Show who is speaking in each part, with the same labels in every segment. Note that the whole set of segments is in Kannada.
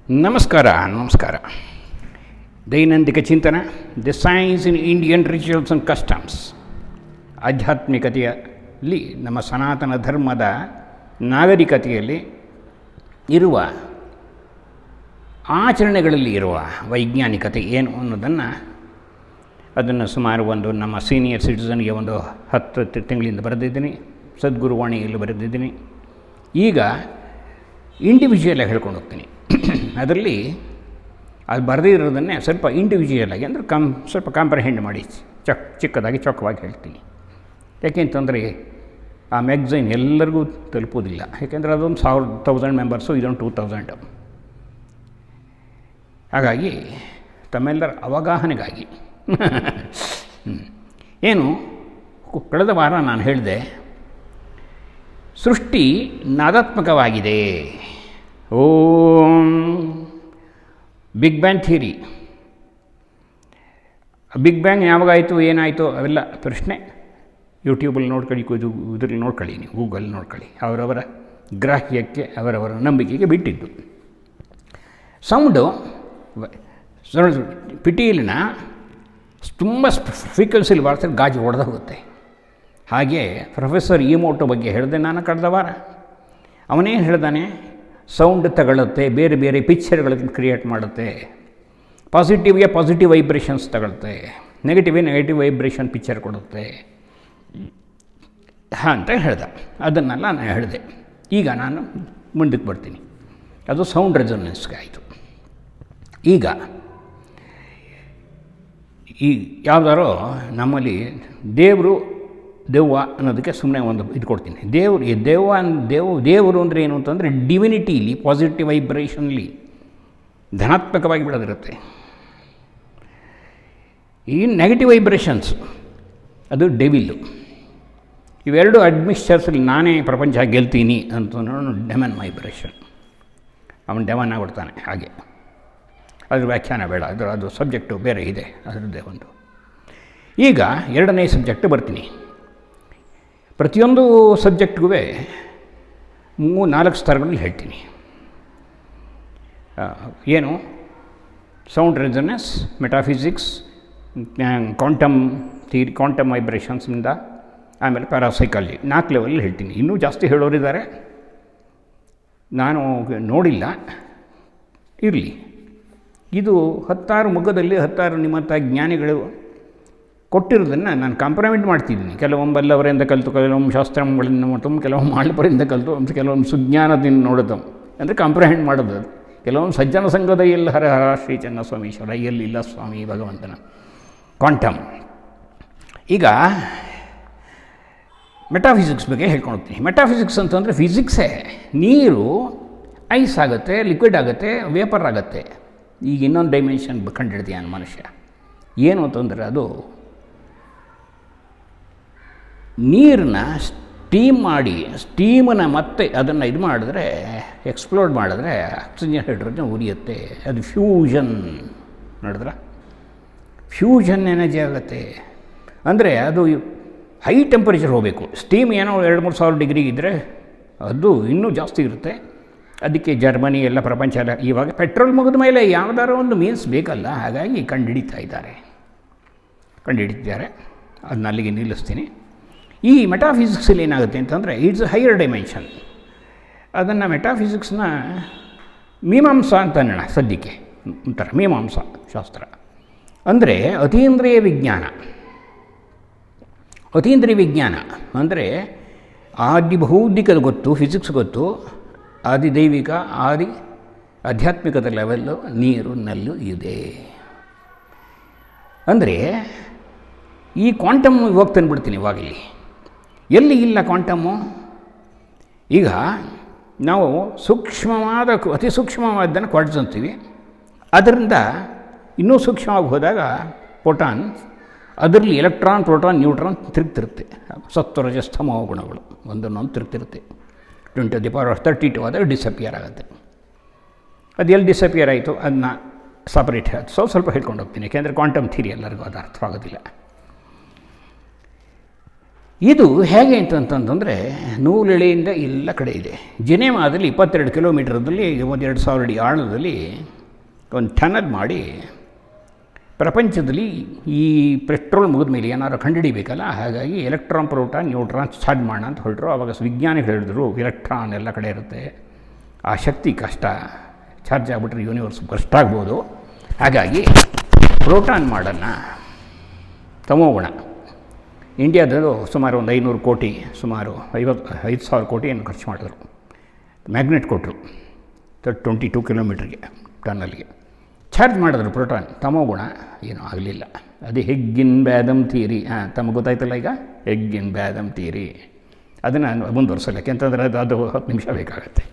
Speaker 1: ನಮಸ್ಕಾರ. ದೈನಂದಿನ ಚಿಂತನ, the science in Indian rituals and customs. ಆಧ್ಯಾತ್ಮಿಕತೆಯಲ್ಲಿ, ನಮ್ಮ ಸನಾತನ ಧರ್ಮದ ನಾಗರಿಕತೆಯಲ್ಲಿ ಇರುವ ಆಚರಣೆಗಳಲ್ಲಿ ಇರುವ ವೈಜ್ಞಾನಿಕತೆ ಏನು ಅನ್ನೋದನ್ನು ಸುಮಾರು ನಮ್ಮ ಸೀನಿಯರ್ ಸಿಟಿಸನ್ಗೆ 10 ತಿಂಗಳಿಂದ ಬರೆದಿದ್ದೀನಿ. ಸದ್ಗುರುವಾಣಿಯಲ್ಲಿ ಬರೆದಿದ್ದೀನಿ. ಈಗ ಇಂಡಿವಿಜುವಲಾಗಿ ಹೇಳ್ಕೊಂಡು ಹೋಗ್ತೀನಿ. ಅದರಲ್ಲಿ ಅದು ಬರೆದಿರೋದನ್ನೇ ಸ್ವಲ್ಪ ಇಂಡಿವಿಜುವಲಾಗಿ ಅಂದರೆ ಸ್ವಲ್ಪ ಕಾಂಪ್ರಹೆಂಡ್ ಮಾಡಿ ಚಿಕ್ಕದಾಗಿ ಚೊಕ್ಕವಾಗಿ ಹೇಳ್ತೀನಿ. ಯಾಕೆಂತಂದರೆ ಆ ಮ್ಯಾಗ್ಝೈನ್ ಎಲ್ಲರಿಗೂ ತಲುಪೋದಿಲ್ಲ. ಯಾಕೆಂದರೆ ಅದೊಂದು 1000 ಮೆಂಬರ್ಸು, ಇದೊಂದು 2000. ಹಾಗಾಗಿ ತಮ್ಮೆಲ್ಲರ ಅವಗಾಹನೆಗಾಗಿ ಏನು ಕಳೆದ ವಾರ ನಾನು ಹೇಳಿದೆ, ಸೃಷ್ಟಿ ನಾದಾತ್ಮಕವಾಗಿದೆ. Om big bang theory. Big bang ಯಾವಾಗಾಯಿತು, ಏನಾಯಿತು, ಅವೆಲ್ಲ ಪ್ರಶ್ನೆ ಯೂಟ್ಯೂಬಲ್ಲಿ ನೋಡ್ಕೊಳ್ಳಿ, ಇದರಲ್ಲಿ ನೋಡ್ಕೊಳ್ಳಿ, ನೀವು ಗೂಗಲ್ ನೋಡ್ಕೊಳ್ಳಿ. ಅವರವರ ಗ್ರಾಹ್ಯಕ್ಕೆ, ಅವರವರ ನಂಬಿಕೆಗೆ ಬಿಟ್ಟಿದ್ದು. ಸೌಂಡು ಪಿಟೀಲಿನ ತುಂಬ ಫ್ರೀಕ್ವೆನ್ಸಿಲಿ ಬಾರಿಸಿದ್ರೆ ಗಾಜು ಹೊಡೆದು ಹೋಗುತ್ತೆ. ಹಾಗೆ ಪ್ರೊಫೆಸರ್ ಇಮೋಟೋ ಬಗ್ಗೆ ಹೇಳಿದೆ ನಾನು ಕಳೆದ ವಾರ. ಅವನೇನು ಹೇಳ್ದಾನೆ, ಸೌಂಡ್ ತಗೊಳ್ಳುತ್ತೆ, ಬೇರೆ ಬೇರೆ ಪಿಕ್ಚರ್ಗಳನ್ನು ಕ್ರಿಯೇಟ್ ಮಾಡುತ್ತೆ, ಪಾಸಿಟಿವ್ಗೆ ಪಾಸಿಟಿವ್ ವೈಬ್ರೇಷನ್ಸ್ ತಗೊಳುತ್ತೆ, ನೆಗೆಟಿವ್ ವೈಬ್ರೇಷನ್ ಪಿಕ್ಚರ್ ಕೊಡುತ್ತೆ ಅಂತ ಹೇಳ್ದೆ. ಅದನ್ನೆಲ್ಲ ನಾನು ಹೇಳಿದೆ. ಈಗ ನಾನು ಮುಂದಕ್ಕೆ ಬರ್ತೀನಿ. ಅದು ಸೌಂಡ್ ರೆಸೊನೆನ್ಸ್ಗೆ ಆಯಿತು. ಈಗ ಯಾವುದಾರೋ ನಮ್ಮಲ್ಲಿ ದೆವ್ವ ಅನ್ನೋದಕ್ಕೆ ಸುಮ್ಮನೆ ಒಂದು ಇದು ಕೊಡ್ತೀನಿ. ದೇವರು ಅಂದರೆ ಏನು ಅಂತಂದರೆ ಡಿವಿನಿಟಿಲಿ, ಪಾಸಿಟಿವ್ ವೈಬ್ರೇಷನ್ಲಿ ಧನಾತ್ಮಕವಾಗಿ ಬೆಳೆದಿರುತ್ತೆ. ಈ ನೆಗೆಟಿವ್ ವೈಬ್ರೇಷನ್ಸ್ ಅದು ಡೆವಿಲ್ಲು. ಇವೆರಡು ಅಡ್ಮಿಕ್ಸ್ಚರ್ಸಲ್ಲಿ ನಾನೇ ಪ್ರಪಂಚ ಗೆಲ್ತೀನಿ ಅಂತ ಡೆಮನ್ ವೈಬ್ರೇಷನ್. ಅವನು ಡೆಮನ್ ಆಗ್ಬಿಡ್ತಾನೆ. ಹಾಗೆ ಅದ್ರ ವ್ಯಾಖ್ಯಾನ ಬೇಡ, ಅದು ಸಬ್ಜೆಕ್ಟು ಬೇರೆ ಇದೆ, ಅದರದ್ದೇ ಒಂದು. ಈಗ ಎರಡನೇ ಸಬ್ಜೆಕ್ಟ್ ಬರ್ತೀನಿ. ಪ್ರತಿಯೊಂದು ಸಬ್ಜೆಕ್ಟ್ಗೂ 3-4 ಸ್ತರಗಳಲ್ಲಿ ಹೇಳ್ತೀನಿ. ಏನು sound resonance, metaphysics, quantum theory, quantum ವೈಬ್ರೇಷನ್ಸಿಂದ, ಆಮೇಲೆ ಪ್ಯಾರಾಸೈಕಾಲಜಿ 4 ಲೆವೆಲಲ್ಲಿ ಹೇಳ್ತೀನಿ. ಇನ್ನೂ ಜಾಸ್ತಿ ಹೇಳೋರಿದ್ದಾರೆ, ನಾನು ನೋಡಿಲ್ಲ. ಇರಲಿ. ಇದು 10 ಮುಖದಲ್ಲಿ 10 ನಿಮ್ಮಂಥ ಜ್ಞಾನಿಗಳು ಕೊಟ್ಟಿರೋದನ್ನು ನಾನು ಕಾಂಪ್ರಮೈಂಟ್ ಮಾಡ್ತಿದ್ದೀನಿ. ಕೆಲವೊಮ್ಮೆ ಬಲ್ಲವರಿಂದ ಕಲಿತು, ಕೆಲವೊಮ್ಮೆ ಶಾಸ್ತ್ರಗಳಿಂದ ಮಾಡ್ತು, ಕೆಲವೊಮ್ಮೆ ಮಾಳ್ಪರಿಂದ ಕಲಿತು, ಕೆಲವೊಮ್ಮೆ ಸುಜ್ಞಾನದಿಂದ ನೋಡೋದು, ಅಂದರೆ ಕಾಂಪ್ರಹೆಂಡ್ ಮಾಡೋದು. ಕೆಲವೊಂದು ಸಜ್ಜನ ಸಂಘದ ಎಲ್ಲಿ ಹರ ಹರ ಶ್ರೀ ಚನ್ನಸ್ವಾಮೀಶ್ವರ, ಎಲ್ಲಿಲ್ಲ ಸ್ವಾಮಿ ಭಗವಂತನ. ಕ್ವಾಂಟಮ್. ಈಗ ಮೆಟಾಫಿಸಿಕ್ಸ್ ಬಗ್ಗೆ ಹೇಳ್ಕೊಂಡು ಹೋಗ್ತೀನಿ. ಮೆಟಾಫಿಸಿಕ್ಸ್ ಅಂತಂದರೆ ಫಿಸಿಕ್ಸೇ. ನೀರು ಐಸ್ ಆಗುತ್ತೆ, ಲಿಕ್ವಿಡ್ ಆಗುತ್ತೆ, ವೇಪರ್ ಆಗುತ್ತೆ. ಈಗ ಇನ್ನೊಂದು ಡೈಮೆನ್ಷನ್ ಕಂಡಿಡ್ತೀಯಾನ ಮನುಷ್ಯ. ಏನು ಅಂತಂದರೆ ಅದು ನೀರನ್ನ ಸ್ಟೀಮ್ ಮಾಡಿ, ಸ್ಟೀಮನ್ನು ಮತ್ತೆ ಅದನ್ನು ಇದು ಮಾಡಿದ್ರೆ, ಎಕ್ಸ್ಪ್ಲೋಡ್ ಮಾಡಿದ್ರೆ ಆಕ್ಸಿಜನ್ ಹೈಡ್ರೋಜನ್ ಉರಿಯುತ್ತೆ. ಅದು ಫ್ಯೂಷನ್. ನೋಡಿದ್ರೆ ಫ್ಯೂಷನ್ ಎನರ್ಜಿ ಆಗುತ್ತೆ. ಅಂದರೆ ಅದು ಹೈ ಟೆಂಪರೇಚರ್ ಹೋಗಬೇಕು. ಸ್ಟೀಮ್ ಏನೋ 2-3 ಸಾವಿರ ಡಿಗ್ರಿ ಇದ್ದರೆ ಅದು ಇನ್ನೂ ಜಾಸ್ತಿ ಇರುತ್ತೆ. ಅದಕ್ಕೆ ಜರ್ಮನಿ ಎಲ್ಲ ಪ್ರಪಂಚ ಎಲ್ಲ ಇವಾಗ ಪೆಟ್ರೋಲ್ ಮುಗಿದ ಮೇಲೆ ಯಾವುದಾದ್ರು ಒಂದು ಮೀನ್ಸ್ ಬೇಕಲ್ಲ, ಹಾಗಾಗಿ ಕಂಡುಹಿಡಿತಿದ್ದಾರೆ. ಅದನ್ನ ಅಲ್ಲಿಗೆ ನಿಲ್ಲಿಸ್ತೀನಿ. ಈ ಮೆಟಾಫಿಸಿಕ್ಸಲ್ಲಿ ಏನಾಗುತ್ತೆ ಅಂತಂದರೆ, ಇಟ್ಸ್ ಹೈಯರ್ ಡೈಮೆನ್ಷನ್. ಅದನ್ನು ಮೆಟಾಫಿಸಿಕ್ಸ್ನ ಮೀಮಾಂಸಾ ಅಂತ ಅನ್ನೋಣ ಸದ್ಯಕ್ಕೆ. ಒಂಥರ ಮೀಮಾಂಸಾ ಶಾಸ್ತ್ರ ಅಂದರೆ ಅತೀಂದ್ರಿಯ ವಿಜ್ಞಾನ. ಅತೀಂದ್ರಿಯ ವಿಜ್ಞಾನ ಅಂದರೆ ಆದಿಭೌತಿಕದ ಗೊತ್ತು, ಫಿಸಿಕ್ಸ್ ಗೊತ್ತು, ಆದಿದೈವಿಕ, ಆಧ್ಯಾತ್ಮಿಕದ ಲೆವೆಲ್ಲು ನೀರಿನಲ್ಲೂ ಇದೆ. ಅಂದರೆ ಈ ಕ್ವಾಂಟಮ್ ಇವಾಗ ತಂದುಬಿಡ್ತೀನಿ. ಇವಾಗ ಎಲ್ಲಿ ಇಲ್ಲ ಕ್ವಾಂಟಮ್ಮು. ಈಗ ನಾವು ಅತಿ ಸೂಕ್ಷ್ಮವಾದ್ದನ್ನು ಕ್ವಾರ್ಟ್ಸ್ ಅಂತೀವಿ. ಅದರಿಂದ ಇನ್ನೂ ಸೂಕ್ಷ್ಮವಾಗಿ ಹೋದಾಗ ಫೋಟಾನ್, ಅದರಲ್ಲಿ ಎಲೆಕ್ಟ್ರಾನ್, ಪ್ರೋಟಾನ್, ನ್ಯೂಟ್ರಾನ್ ತಿರುಗ್ತಿರುತ್ತೆ. ಸತ್ವ ರಜಸ್ ತಮೋ ಗುಣಗಳು ಒಂದನ್ನೊಂದು ತಿರುಗ್ತಿರುತ್ತೆ. 10⁻32 ಆದಾಗ ಡಿಸಪಿಯರ್ ಆಗುತ್ತೆ. ಅದು ಎಲ್ಲಿ ಡಿಸಪಿಯರ್ ಆಯಿತು ಅದನ್ನ ಸಪ್ರೇಟ್ ಸ್ವಲ್ಪ ಹೇಳ್ಕೊಂಡು ಹೋಗ್ತೀನಿ. ಯಾಕೆಂದರೆ ಕ್ವಾಂಟಮ್ ಥಿಯರಿ ಎಲ್ಲರಿಗೂ ಅದು ಅರ್ಥವಾಗೋದಿಲ್ಲ. ಇದು ಹೇಗೆ ಅಂತಂತಂದರೆ ನೂಲೆಳೆಯಿಂದ ಎಲ್ಲ ಕಡೆ ಇದೆ. ಜಿನೇವಾದಲ್ಲಿ 22 ಕಿಲೋಮೀಟರ್ದಲ್ಲಿ 1,200 ಅಡಿ ಆಳದಲ್ಲಿ ಒಂದು ಟನಲ್ ಮಾಡಿ ಪ್ರಪಂಚದಲ್ಲಿ ಈ ಪೆಟ್ರೋಲ್ ಮುಗಿದ ಮೇಲೆ ಏನಾದ್ರು ಕಂಡುಹಿಡಿಬೇಕಲ್ಲ, ಹಾಗಾಗಿ ಎಲೆಕ್ಟ್ರಾನ್, ಪ್ರೋಟಾನ್, ನ್ಯೂಟ್ರಾನ್ ಚಾರ್ಜ್ ಮಾಡೋಣ ಅಂತ ಹೊರಟರು. ಆವಾಗ ವಿಜ್ಞಾನಿಗಳು ಹೇಳಿದ್ರು ಎಲೆಕ್ಟ್ರಾನ್ ಎಲ್ಲ ಕಡೆ ಇರುತ್ತೆ, ಆ ಶಕ್ತಿ ಕಷ್ಟ, ಚಾರ್ಜ್ ಆಗಿಬಿಟ್ರೆ ಯೂನಿವರ್ಸ್ ಬರ್ಸ್ಟ್ ಆಗ್ಬೋದು, ಹಾಗಾಗಿ ಪ್ರೋಟಾನ್ ಮಾಡೋಣ. ತಮೋಗುಣ ಇಂಡಿಯಾದಲ್ಲೂ ಸುಮಾರು ಒಂದು 500 ಕೋಟಿ, ಸುಮಾರು 5,000 ಕೋಟಿಯನ್ನು ಖರ್ಚು ಮಾಡಿದ್ರು. ಮ್ಯಾಗ್ನೆಟ್ ಕೊಟ್ಟರು 22 ಕಿಲೋಮೀಟ್ರಿಗೆ ಟನ್ನಲ್ಗೆ ಚಾರ್ಜ್ ಮಾಡಿದ್ರು ಪ್ರೋಟಾನ್. ತಮೋಗುಣ ಏನೂ ಆಗಲಿಲ್ಲ. ಅದು ಹೆಗ್ಗಿನ್ ಬ್ಯಾದಮ್ ಥಿಯರಿ. ತಮಗೆ ಗೊತ್ತಾಯ್ತಲ್ಲ ಈಗ, ಹೆಗ್ಗಿನ್ ಬ್ಯಾದಮ್ ಥಿಯರಿ. ಅದನ್ನು ಮುಂದುವರ್ಸಲ್ಲ, ಯಾಕೆಂತಂದರೆ ಅದು 10 ನಿಮಿಷ ಬೇಕಾಗತ್ತೆ.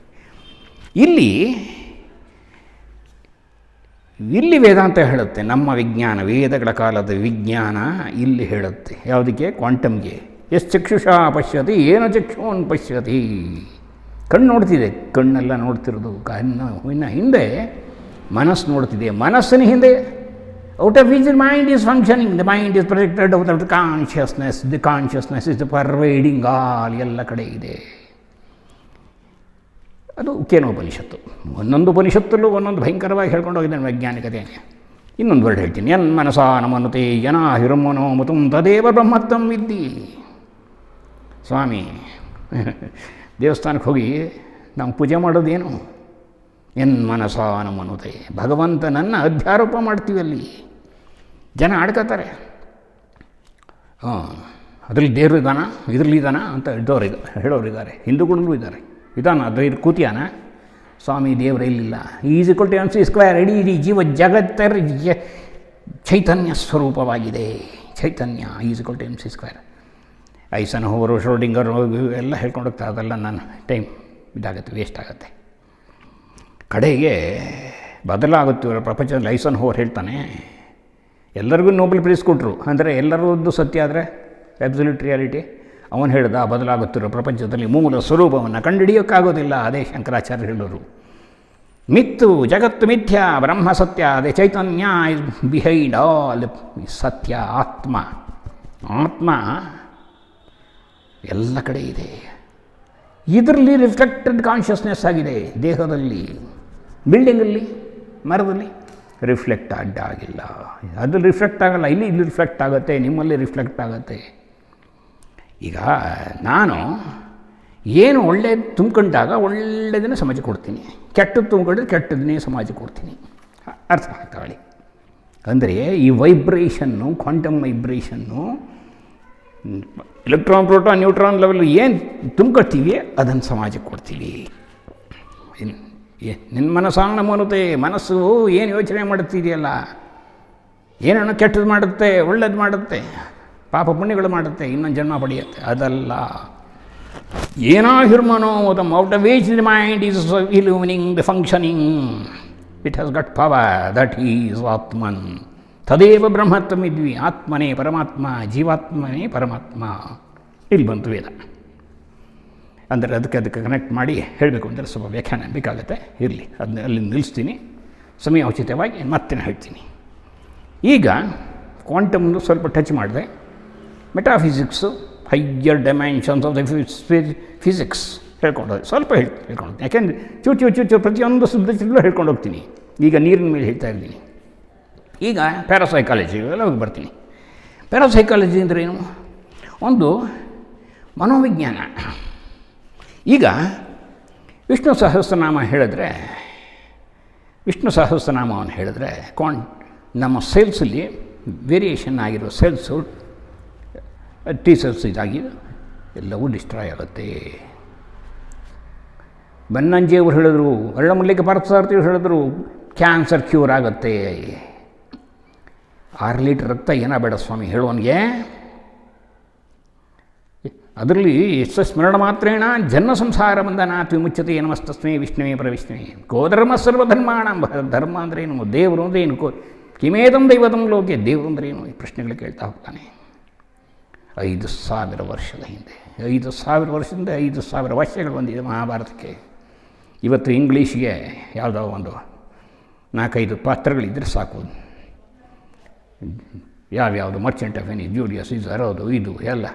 Speaker 1: ಇಲ್ಲಿ ವೇದಾಂತ ಹೇಳುತ್ತೆ, ನಮ್ಮ ವಿಜ್ಞಾನ, ವೇದಗಳ ಕಾಲದ ವಿಜ್ಞಾನ ಇಲ್ಲಿ ಹೇಳುತ್ತೆ. ಯಾವುದಕ್ಕೆ? ಕ್ವಾಂಟಮ್ಗೆ. ಎಷ್ಟು ಚಕ್ಷುಷಾ ಪಶ್ಯತಿ ಏನು ಚಕ್ಷುನ್ ಪಶ್ಯತಿ. ಕಣ್ಣು ನೋಡ್ತಿದೆ, ಕಣ್ಣೆಲ್ಲ ನೋಡ್ತಿರೋದು, ಇನ್ನು ಹಿಂದೆ ಮನಸ್ಸು ನೋಡ್ತಿದೆ, ಮನಸ್ಸಿನ ಹಿಂದೆ out of which mind is functioning, the mind is projected out of the consciousness, the consciousness is the pervading all, ಎಲ್ಲ ಕಡೆ ಇದೆ. ಅದು ಕೇನೋಪನಿಷತ್ತು. ಒಂದೊಂದು ಉಪನಿಷತ್ತಲ್ಲೂ ಒಂದೊಂದು ಭಯಂಕರವಾಗಿ ಹೇಳ್ಕೊಂಡು ಹೋಗಿದ್ದಾನೆ ವೈಜ್ಞಾನಿಕತೆಯೇ. ಇನ್ನೊಂದು ವರ್ಡ್ ಹೇಳ್ತೀನಿ, ಯನ್ ಮನಸ ನಮನುತೆ ಯನ ಹಿರಮನೋ ಮುತುಂ ತದೇವ ಬ್ರಹ್ಮತ್ವಂ ವಿದ್ದಿ. ಸ್ವಾಮಿ ದೇವಸ್ಥಾನಕ್ಕೆ ಹೋಗಿ ನಾವು ಪೂಜೆ ಮಾಡೋದೇನು? ಎನ್ ಮನಸ ನಮನುತೆ, ಭಗವಂತನನ್ನು ಅಧ್ಯಾರೋಪ ಮಾಡ್ತೀವಿ. ಅಲ್ಲಿ ಜನ ಆಡ್ಕೋತಾರೆ, ಅದರಲ್ಲಿ ದೇವರು ಇದ್ದಾನ, ಇದರಲ್ಲಿ ಇದ್ದಾನ ಅಂತ ಹೇಳೋರಿದ್ದಾರೆ. ಹಿಂದೂಗಳಲ್ಲೂ ಇದ್ದಾರೆ. ಇದಾನ ಅದ್ರ ಕೂತಿಯಾನ ಸ್ವಾಮಿ ದೇವರ ಇಲ್ಲಿಲ್ಲ. Is equal to MC². ಇಡೀ ಜೀವ ಜಗತ್ತರ ಚೈತನ್ಯ ಸ್ವರೂಪವಾಗಿದೆ. ಚೈತನ್ಯ is equal to MC². Eisenhower, Schrodinger ಎಲ್ಲ ಹೇಳ್ಕೊಂಡು ಹೋಗ್ತಾ, ಅದೆಲ್ಲ ನನ್ನ ಟೈಮ್ ಇದಾಗುತ್ತೆ, ವೇಸ್ಟ್ ಆಗುತ್ತೆ. ಕಡೆಗೆ ಬದಲಾಗುತ್ತಿರೋ ಪ್ರಪಂಚದಲ್ಲಿ ಐಸನ್ಹೋವರ್ ಹೇಳ್ತಾನೆ, ಎಲ್ಲರಿಗೂ ನೋಬೆಲ್ ಪ್ರೈಸ್ ಕೊಟ್ಟರು, ಅಂದರೆ ಎಲ್ಲರದ್ದು ಸತ್ಯ ಆದರೆ ಅಬ್ಸಲ್ಯೂಟ್ ರಿಯಾಲಿಟಿ. ಅವನು ಹೇಳ್ದ, ಬದಲಾಗುತ್ತಿರೋ ಪ್ರಪಂಚದಲ್ಲಿ ಮೂಲ ಸ್ವರೂಪವನ್ನು ಕಂಡುಹಿಡಿಯೋಕ್ಕಾಗೋದಿಲ್ಲ. ಅದೇ ಶಂಕರಾಚಾರ್ಯ ಹೇಳೋರು. ಮಿತ್ತು ಜಗತ್ತು ಮಿಥ್ಯ, ಬ್ರಹ್ಮ ಸತ್ಯ, ಅದೇ ಚೈತನ್ಯ ಇಸ್ ಬಿಹೈಂಡ್ ಆಲ್. ಸತ್ಯ ಆತ್ಮ, ಆತ್ಮ ಎಲ್ಲ ಕಡೆ ಇದೆ. ಇದರಲ್ಲಿ ರಿಫ್ಲೆಕ್ಟೆಡ್ ಕಾನ್ಷಿಯಸ್ನೆಸ್ ಆಗಿದೆ. ದೇಹದಲ್ಲಿ, ಬಿಲ್ಡಿಂಗಲ್ಲಿ, ಮರದಲ್ಲಿ ರಿಫ್ಲೆಕ್ಟ್ ಆಗಿಲ್ಲ. ಅದು ರಿಫ್ಲೆಕ್ಟ್ ಆಗಲ್ಲ. ಇಲ್ಲಿ ರಿಫ್ಲೆಕ್ಟ್ ಆಗುತ್ತೆ, ನಿಮ್ಮಲ್ಲಿ ರಿಫ್ಲೆಕ್ಟ್ ಆಗುತ್ತೆ. ಈಗ ನಾನು ಏನು ಒಳ್ಳೆಯದು ತುಂಬ್ಕೊಂಡಾಗ ಒಳ್ಳೆಯದನ್ನೇ ಸಮಾಜಕ್ಕೆ ಕೊಡ್ತೀನಿ, ಕೆಟ್ಟದ್ದು ತುಂಬಿಕೊಂಡ್ರೆ ಕೆಟ್ಟದನ್ನೇ ಸಮಾಜಕ್ಕೆ ಕೊಡ್ತೀನಿ. ಅರ್ಥ ಆಗ್ತಾಳೆ. ಅಂದರೆ ಈ vibration, quantum vibration, electron, proton, neutron level ಏನು ತುಂಬ್ಕೊಳ್ತೀವಿ ಅದನ್ನು ಸಮಾಜಕ್ಕೆ ಕೊಡ್ತೀವಿ. ನಿನ್ನ ಮನಸ್ಸಾನ ಮನುತೆ, ಮನಸ್ಸು ಏನು ಯೋಚನೆ ಮಾಡುತ್ತಿದೆಯಲ್ಲ, ಏನನ್ನು ಕೆಟ್ಟದ್ದು ಮಾಡುತ್ತೆ, ಒಳ್ಳೇದು ಮಾಡುತ್ತೆ, ಪಾಪ ಪುಣ್ಯಗಳು ಮಾಡುತ್ತೆ, ಇನ್ನೊಂದು ಜನ್ಮ ಪಡೆಯುತ್ತೆ. ಅದಲ್ಲ. ಏನೋ ಹಿರ್ಮನೋ ತಮ್ಮ out of which the mind is illumining the functioning, it has got power, that is Atman. ತದೇವ ಬ್ರಹ್ಮತ್ವಂ ಇದ್ವಿ. ಆತ್ಮನೇ ಪರಮಾತ್ಮ, ಜೀವಾತ್ಮನೇ ಪರಮಾತ್ಮ. ಇಲ್ಲಿ ಬಂತು ವೇದ. ಅಂದರೆ ಅದಕ್ಕೆ ಕನೆಕ್ಟ್ ಮಾಡಿ ಹೇಳಬೇಕು ಅಂದರೆ ಸ್ವಲ್ಪ ವ್ಯಾಖ್ಯಾನ ಬೇಕಾಗುತ್ತೆ. ಇರಲಿ, ಅದನ್ನ ಅಲ್ಲಿ ನಿಲ್ಲಿಸ್ತೀನಿ. ಸಮಯೋಚಿತವಾಗಿ ಮತ್ತೆ ಹೇಳ್ತೀನಿ. ಈಗ ಕ್ವಾಂಟಮ್ನು ಸ್ವಲ್ಪ ಟಚ್ ಮಾಡಿದೆ. Metaphysics, higher dimensions of the physics ಹೇಳ್ಕೊಂಡೋದು. ಸ್ವಲ್ಪ ಹೇಳ್ಕೊಂಡು, ಯಾಕೆಂದರೆ ಚೂರು ಪ್ರತಿಯೊಂದು ಶಬ್ದದಲ್ಲೂ ಹೇಳ್ಕೊಂಡು ಹೋಗ್ತೀನಿ. ಈಗ ನೀರಿನ ಮೇಲೆ ಹೇಳ್ತಾ ಇದ್ದೀನಿ. ಈಗ ಪ್ಯಾರಾಸೈಕಾಲಜಿ ಎಲ್ಲ ಹೋಗಿ ಬರ್ತೀನಿ. ಪ್ಯಾರಾಸೈಕಾಲಜಿ ಅಂದರೆ ಏನು? ಒಂದು ಮನೋವಿಜ್ಞಾನ. ಈಗ ವಿಷ್ಣು ಸಹಸ್ರನಾಮ ಹೇಳಿದ್ರೆ, ವಿಷ್ಣು ಸಹಸ್ರನಾಮವನ್ನು ಹೇಳಿದ್ರೆ ನಮ್ಮ ಸೆಲ್ಸಲ್ಲಿ ವೇರಿಯೇಷನ್ ಆಗಿರೋ ಸೆಲ್ಸು, ಟಿ ಸೆಲ್ಸ್ ಇದಾಗಿ ಎಲ್ಲವೂ ಡಿಸ್ಟ್ರಾಯ್ ಆಗುತ್ತೆ. ಬನ್ನಂಜಿಯವರು ಹೇಳಿದ್ರು, ಅರಳಮಲ್ಲಿಗೆ ಪಾರ್ಥಸಾರಥಿಯವರು ಹೇಳಿದ್ರು, ಕ್ಯಾನ್ಸರ್ ಕ್ಯೂರ್ ಆಗುತ್ತೆ. 6 ಲೀಟ್ರ್ ರಕ್ತ ಏನೋ ಬೇಡ ಸ್ವಾಮಿ ಹೇಳುವನಿಗೆ. ಅದರಲ್ಲಿ ಸ್ಮರಣ ಮಾತ್ರೇಣ ಜನ್ಮ ಸಂಸಾರ ಬಂಧನಾತ್ ವಿಮುಚ್ಯತೆ ನಮಸ್ತಸ್ಮೈ ವಿಷ್ಣುವೇ ಪರವಿಷ್ಣುವೇ. ಗೋಧರ್ಮ ಸರ್ವಧರ್ಮಾಣ. ಧರ್ಮ ಅಂದರೆ ಏನು? ದೇವರು ಅಂದರೆ ಏನು? ಕಿಮೇದಂ ದೈವತಂ ಲೋಕೆ. ದೇವರು ಅಂದರೆ ಏನು? ಈ ಪ್ರಶ್ನೆಗಳು ಕೇಳ್ತಾ ಹೋಗ್ತಾನೆ. 5,000 ವರ್ಷದ ಹಿಂದೆ, 5,000 ವರ್ಷದಿಂದ 5,000 ವರ್ಷಗಳು ಬಂದಿದೆ ಮಹಾಭಾರತಕ್ಕೆ. ಇವತ್ತು ಇಂಗ್ಲೀಷ್ಗೆ ಯಾವುದೋ ಒಂದು 4-5 ಪಾತ್ರಗಳಿದ್ದರೆ ಸಾಕು. ಯಾವ್ಯಾವುದು merchant of Venice, Julius Caesar, ಅದು ಇದು ಎಲ್ಲ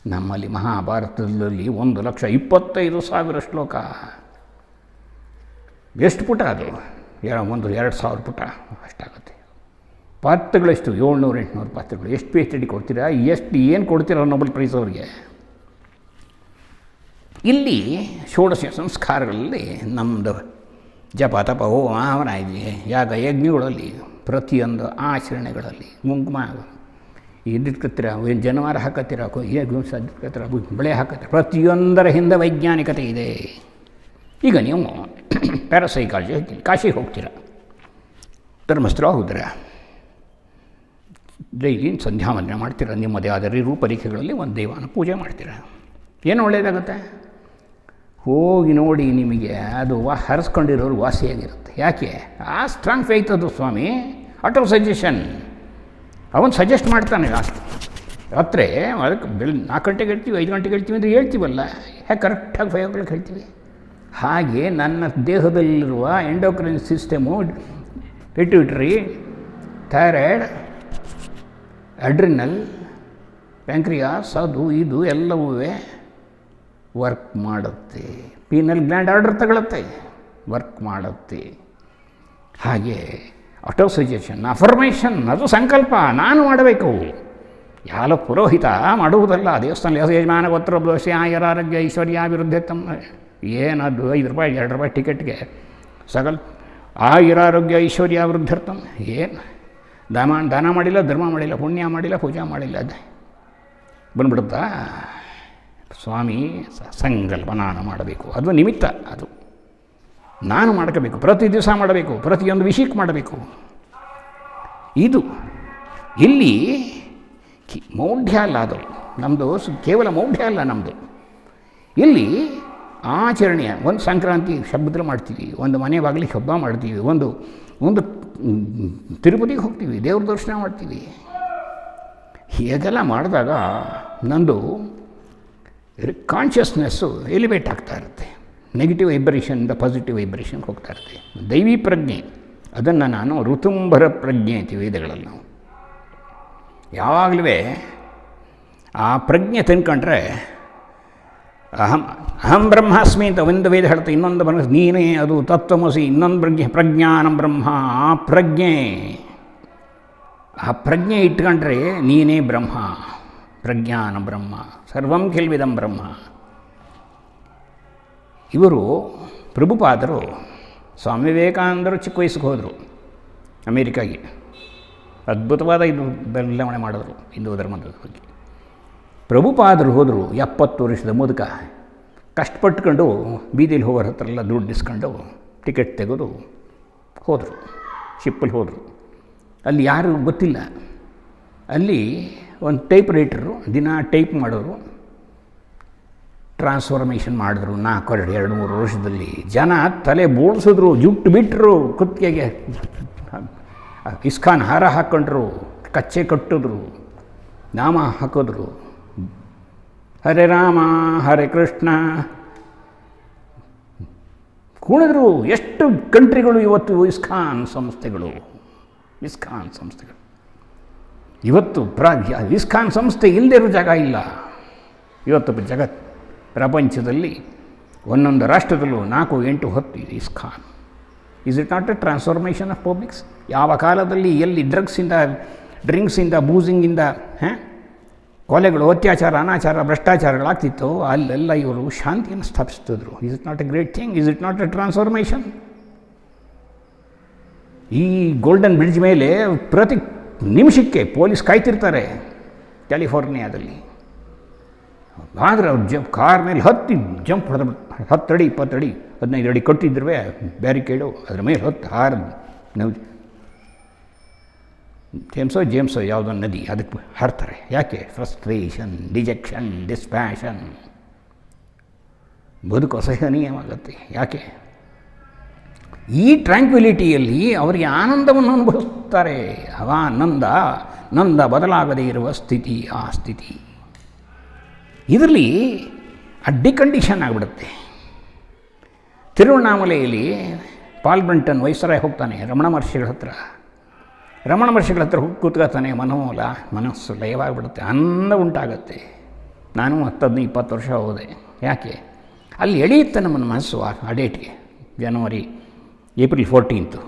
Speaker 1: ನಮ್ಮಲ್ಲಿ ಮಹಾಭಾರತದಲ್ಲಿ 1,25,000 ಶ್ಲೋಕ. ಎಷ್ಟು ಪುಟ ಅದು? 2,000 ಪುಟ ಅಷ್ಟಾಗುತ್ತೆ. ಪಾತ್ರಗಳೆಷ್ಟು? 700-800 ಪಾತ್ರಗಳು. ಎಷ್ಟು PhD ಕೊಡ್ತೀರಾ? ಏನು ಕೊಡ್ತೀರಾ ನೊಬೆಲ್ ಪ್ರೈಸ್ ಅವರಿಗೆ? ಇಲ್ಲಿ ಷೋಡಶ ಸಂಸ್ಕಾರಗಳಲ್ಲಿ ನಮ್ಮದು ಜಪ ತಪ ಹೋಮ ಯಾಗ ಯಜ್ಞಗಳಲ್ಲಿ, ಪ್ರತಿಯೊಂದು ಆಚರಣೆಗಳಲ್ಲಿ ಕುಂಕುಮ ಇದಿಟ್ಕತ್ತೀರ, ಜನವಾರ ಹಾಕತ್ತೀರ, ಸದ್ಕತ್ತೀರ, ಬೆಳೆ ಹಾಕತ್ತೀರ, ಪ್ರತಿಯೊಂದರ ಹಿಂದೆ ವೈಜ್ಞಾನಿಕತೆ ಇದೆ. ಈಗ ನೀವು ಪ್ಯಾರಾಸೈಕಾಲಜಿ ಕಾಶಿಗೆ ಹೋಗ್ತೀರ, ಧರ್ಮಸ್ಥಳ ಹೋದ್ರೆ ಡೈಲಿ ಸಂಧ್ಯಾ ವಂದನೆ ಮಾಡ್ತೀರ, ನಿಮ್ಮದೇ ಆದ ರೂಪರೇಖೆಗಳಲ್ಲಿ ಒಂದು ದೇವನ ಪೂಜೆ ಮಾಡ್ತೀರ. ಏನು ಒಳ್ಳೆಯದಾಗುತ್ತೆ? ಹೋಗಿ ನೋಡಿ, ನಿಮಗೆ ಅದು ಹರಿಸ್ಕೊಂಡಿರೋರು ವಾಸಿಯಾಗಿರುತ್ತೆ. ಯಾಕೆ? ಆ ಸ್ಟ್ರಾಂಗ್ ಫೇತ್ ಅದು ಸ್ವಾಮಿ. Autosuggestion. ಅವನು ಸಜೆಸ್ಟ್ ಮಾಡ್ತಾನೆ. ರಾತ್ರಿ ಅದಕ್ಕೆ 4 ಗಂಟೆಗೆ ಹೇಳ್ತೀವಿ, 5 ಗಂಟೆಗೆ ಹೇಳ್ತೀವಿ ಅಂದರೆ ಹೇಳ್ತೀವಲ್ಲ, ಯಾಕೆ ಕರೆಕ್ಟಾಗಿ 5 o'clock ಹೇಳ್ತೀವಿ. ಹಾಗೆ ನನ್ನ ದೇಹದಲ್ಲಿರುವ endocrine system, pituitary, thyroid, adrenal, pancreas, ಅದು ಇದು ಎಲ್ಲವೂ ವರ್ಕ್ ಮಾಡುತ್ತೆ. ಪೀನಲ್ ಗ್ಲ್ಯಾಂಡ್ ಆರ್ಡರ್ ತಗೊಳುತ್ತೆ, ವರ್ಕ್ ಮಾಡುತ್ತೆ. ಹಾಗೆ ಆಟೋಸಜೆಷನ್, ಅಫರ್ಮೇಷನ್, ಅದು ಸಂಕಲ್ಪ ನಾನು ಮಾಡಬೇಕು. ಯಾವ ಪುರೋಹಿತ ಮಾಡುವುದಲ್ಲ. ದೇವಸ್ಥಾನ ಯಜಮಾನ ಗೋತ್ರ ದೋಷ ಆಯುರಾರೋಗ್ಯ ಐಶ್ವರ್ಯ ಅಭಿವೃದ್ಧಿ ತಮ್ಮ ಏನದು 5 ರೂಪಾಯಿ 2 ರೂಪಾಯಿ ಟಿಕೆಟ್ಗೆ ಆಯುರಾರೋಗ್ಯ ಐಶ್ವರ್ಯ ಅಭಿವೃದ್ಧರ್ಥಂ. ಏನು ದಾನ ಮಾಡಿಲ್ಲ, ಧರ್ಮ ಮಾಡಿಲ್ಲ, ಪುಣ್ಯ ಮಾಡಿಲ್ಲ, ಪೂಜಾ ಮಾಡಿಲ್ಲ, ಅದು ಬಂದ್ಬಿಡುತ್ತಾ? ಸ್ವಾಮಿ ಸಂಕಲ್ಪ ನಾನು ಮಾಡಬೇಕು, ಅದು ನಿಮಿತ್ತ, ಅದು ನಾನು ಮಾಡ್ಕೋಬೇಕು. ಪ್ರತಿ ದಿವಸ ಮಾಡಬೇಕು, ಪ್ರತಿಯೊಂದು ವಿಷಯಕ್ಕೆ ಮಾಡಬೇಕು. ಇದು ಇಲ್ಲಿ ಮೌಢ್ಯ ಅಲ್ಲ, ಅದು ನಮ್ಮದು ಕೇವಲ ಮೌಢ್ಯ ಅಲ್ಲ ನಮ್ಮದು. ಇಲ್ಲಿ ಆಚರಣೆಯ ಒಂದು ಸಂಕ್ರಾಂತಿ ಹಬ್ಬದಲ್ಲಿ ಮಾಡ್ತೀವಿ, ಒಂದು ಮನೆ ಬಾಗಿಲಿಗೆ ಹಬ್ಬ ಮಾಡ್ತೀವಿ, ಒಂದು ತಿರುಪತಿಗೆ ಹೋಗ್ತೀವಿ, ದೇವ್ರ ದರ್ಶನ ಮಾಡ್ತೀವಿ. ಹೀಗೆಲ್ಲ ಮಾಡಿದಾಗ ನಂದು ಕಾನ್ಷಿಯಸ್ನೆಸ್ಸು ಎಲಿವೇಟ್ ಆಗ್ತಾ ಇರುತ್ತೆ. ನೆಗೆಟಿವ್ ವೈಬ್ರೇಷನ್ನಿಂದ ಪಾಸಿಟಿವ್ ವೈಬ್ರೇಷನ್ಗೆ ಹೋಗ್ತಾ ಇರುತ್ತೆ. ದೈವಿ ಪ್ರಜ್ಞೆ, ಅದನ್ನು ನಾನು ಋತುಂಬರ ಪ್ರಜ್ಞೆ ಅಂತೀವಿ ವೇದಗಳಲ್ಲಿ. ನಾವು ಯಾವಾಗಲೂ ಆ ಪ್ರಜ್ಞೆ ತಿನ್ಕೊಂಡ್ರೆ ಅಹಂ ಬ್ರಹ್ಮಾಸ್ಮಿ ಅಂತ ಒಂದು ವೇದ ಹೇಳ್ತಾ, ಇನ್ನೊಂದು ಬ್ರಹ್ಮ ನೀನೇ ಅದು ತತ್ವಮಸಿ, ಇನ್ನೊಂದು ಪ್ರಜ್ಞಾನಂ ಬ್ರಹ್ಮ. ಆ ಪ್ರಜ್ಞೆ ಇಟ್ಕೊಂಡ್ರೆ ನೀನೇ ಬ್ರಹ್ಮ, ಪ್ರಜ್ಞಾನ ಬ್ರಹ್ಮ, ಸರ್ವಂ ಖಿಲ್ವಿದಂ ಬ್ರಹ್ಮ. ಇವರು ಪ್ರಭುಪಾದರು, ಸ್ವಾಮಿ ವಿವೇಕಾನಂದರು ಚಿಕ್ಕ ವಯಸ್ಸಿಗೆ ಹೋದರು ಅಮೇರಿಕಾಗೆ. ಅದ್ಭುತವಾದ ಇದು ಬದಲಾವಣೆ ಮಾಡಿದ್ರು ಹಿಂದೂ ಧರ್ಮದ ಬಗ್ಗೆ. ಪ್ರಭುಪಾದರು ಹೋದರು 70 ವರ್ಷದ ಮುದುಕ, ಕಷ್ಟಪಟ್ಕೊಂಡು ಬೀದಿಲಿ ಹೋಗೋರ ಹತ್ರ ಎಲ್ಲ ದುಡ್ಡು ಇಸ್ಕೊಂಡು ಟಿಕೆಟ್ ತೆಗೆದು ಹೋದರು, ಶಿಪ್ಪಲ್ಲಿ ಹೋದರು. ಅಲ್ಲಿ ಯಾರು ಗೊತ್ತಿಲ್ಲ. ಅಲ್ಲಿ ಒಂದು ಟೈಪ್ ರೈಟರು ದಿನ ಟೈಪ್ ಮಾಡೋರು, ಟ್ರಾನ್ಸ್ಫಾರ್ಮೇಷನ್ ಮಾಡಿದ್ರು 2-3 ವರ್ಷದಲ್ಲಿ. ಜನ ತಲೆ ಬೋಳ್ಸಿದ್ರು, ಜುಟ್ಟು ಬಿಟ್ಟರು, ಕುತ್ತಿಗೆಗೆ ಇಸ್ಕಾನ್ ಹಾರ ಹಾಕ್ಕೊಂಡ್ರು, ಕಚ್ಚೆ ಕಟ್ಟಿದ್ರು, ನಾಮ ಹಾಕಿದ್ರು, ಹರೇ ರಾಮ ಹರೇ ಕೃಷ್ಣ ಕುಣಿದ್ರು. ಎಷ್ಟು ಕಂಟ್ರಿಗಳು ಇವತ್ತು ಇಸ್ಕಾನ್ ಸಂಸ್ಥೆಗಳು. ಇವತ್ತು ಇಸ್ಕಾನ್ ಸಂಸ್ಥೆ ಇಲ್ಲದೇ ಇರೋ ಜಾಗ ಇಲ್ಲ. ಇವತ್ತು ಪ್ರಪಂಚದಲ್ಲಿ ಒಂದೊಂದು ರಾಷ್ಟ್ರದಲ್ಲೂ 4, 8, 10 ಇದೆ ISKCON. Is it not a transformation of publics? ಯಾವ ಕಾಲದಲ್ಲಿ ಎಲ್ಲಿ ಡ್ರಿಂಕ್ಸಿಂದ ಬೂಸಿಂಗಿಂದ ಕೊಲೆಗಳು, ಅತ್ಯಾಚಾರ, ಅನಾಚಾರ, ಭ್ರಷ್ಟಾಚಾರಗಳಾಗ್ತಿತ್ತು, ಅಲ್ಲೆಲ್ಲ ಇವರು ಶಾಂತಿಯನ್ನು ಸ್ಥಾಪಿಸ್ತಿದ್ರು. Is it not a great thing? Is it not a transformation? ಈ ಗೋಲ್ಡನ್ ಬ್ರಿಡ್ಜ್ ಮೇಲೆ ಪ್ರತಿ ನಿಮಿಷಕ್ಕೆ ಪೊಲೀಸ್ ಕಾಯ್ತಿರ್ತಾರೆ ಕ್ಯಾಲಿಫೋರ್ನಿಯಾದಲ್ಲಿ. ಆದರೆ ಅವ್ರು ಕಾರ್ ಮೇಲೆ ಜಂಪ್ ಹೊಡೆದು 10 ಅಡಿ 20 ಅಡಿ 15 ಅಡಿ ಕಟ್ಟಿದ್ರು ಬ್ಯಾರಿಕೇಡು, ಅದ್ರ ಮೇಲೆ ನಾವು ಜೇಮ್ಸೋ ಯಾವುದೋ ನದಿ, ಅದಕ್ಕೆ ಹಾರ್ತಾರೆ. ಯಾಕೆ? ಫ್ರಸ್ಟ್ರೇಷನ್, ಡಿಜೆಕ್ಷನ್, ಡಿಸ್ಪ್ಯಾಷನ್, ಬದುಕು ಅಸಹನೀಯವಾಗುತ್ತೆ. ಯಾಕೆ? ಈ ಟ್ರ್ಯಾಂಕ್ವಿಲಿಟಿಯಲ್ಲಿ ಅವರಿಗೆ ಆನಂದವನ್ನು ಅನುಭವಿಸ್ತಾರೆ. ನಂದ ಬದಲಾಗದೇ ಇರುವ ಸ್ಥಿತಿ, ಆ ಸ್ಥಿತಿ. ಇದರಲ್ಲಿ ಡಿಕಂಡೀಷನ್ ಆಗಿಬಿಡುತ್ತೆ. ತಿರುವಣ್ಣಾಮಲೆಯಲ್ಲಿ ಪಾಲ್ಬ್ರಂಟನ್ ವೈಸರಾಯ್ ಹೋಗ್ತಾನೆ ರಮಣ ಮಹರ್ಷಿಗಳ ಹತ್ರ ಹೋಗಿ ಕೂತ್ಕೊತಾನೆ. ಮನಸ್ಸು ಲಯವಾಗಿಬಿಡುತ್ತೆ, ಆನಂದ ಉಂಟಾಗತ್ತೆ. ನಾನು 10-20 ವರ್ಷ ಹೋದೆ. ಯಾಕೆ? ಅಲ್ಲಿ ಎಳೆಯುತ್ತೆ ನಮ್ಮನ್ನು ಮನಸ್ಸು ಆ ಡೇಟ್ಗೆ. April 14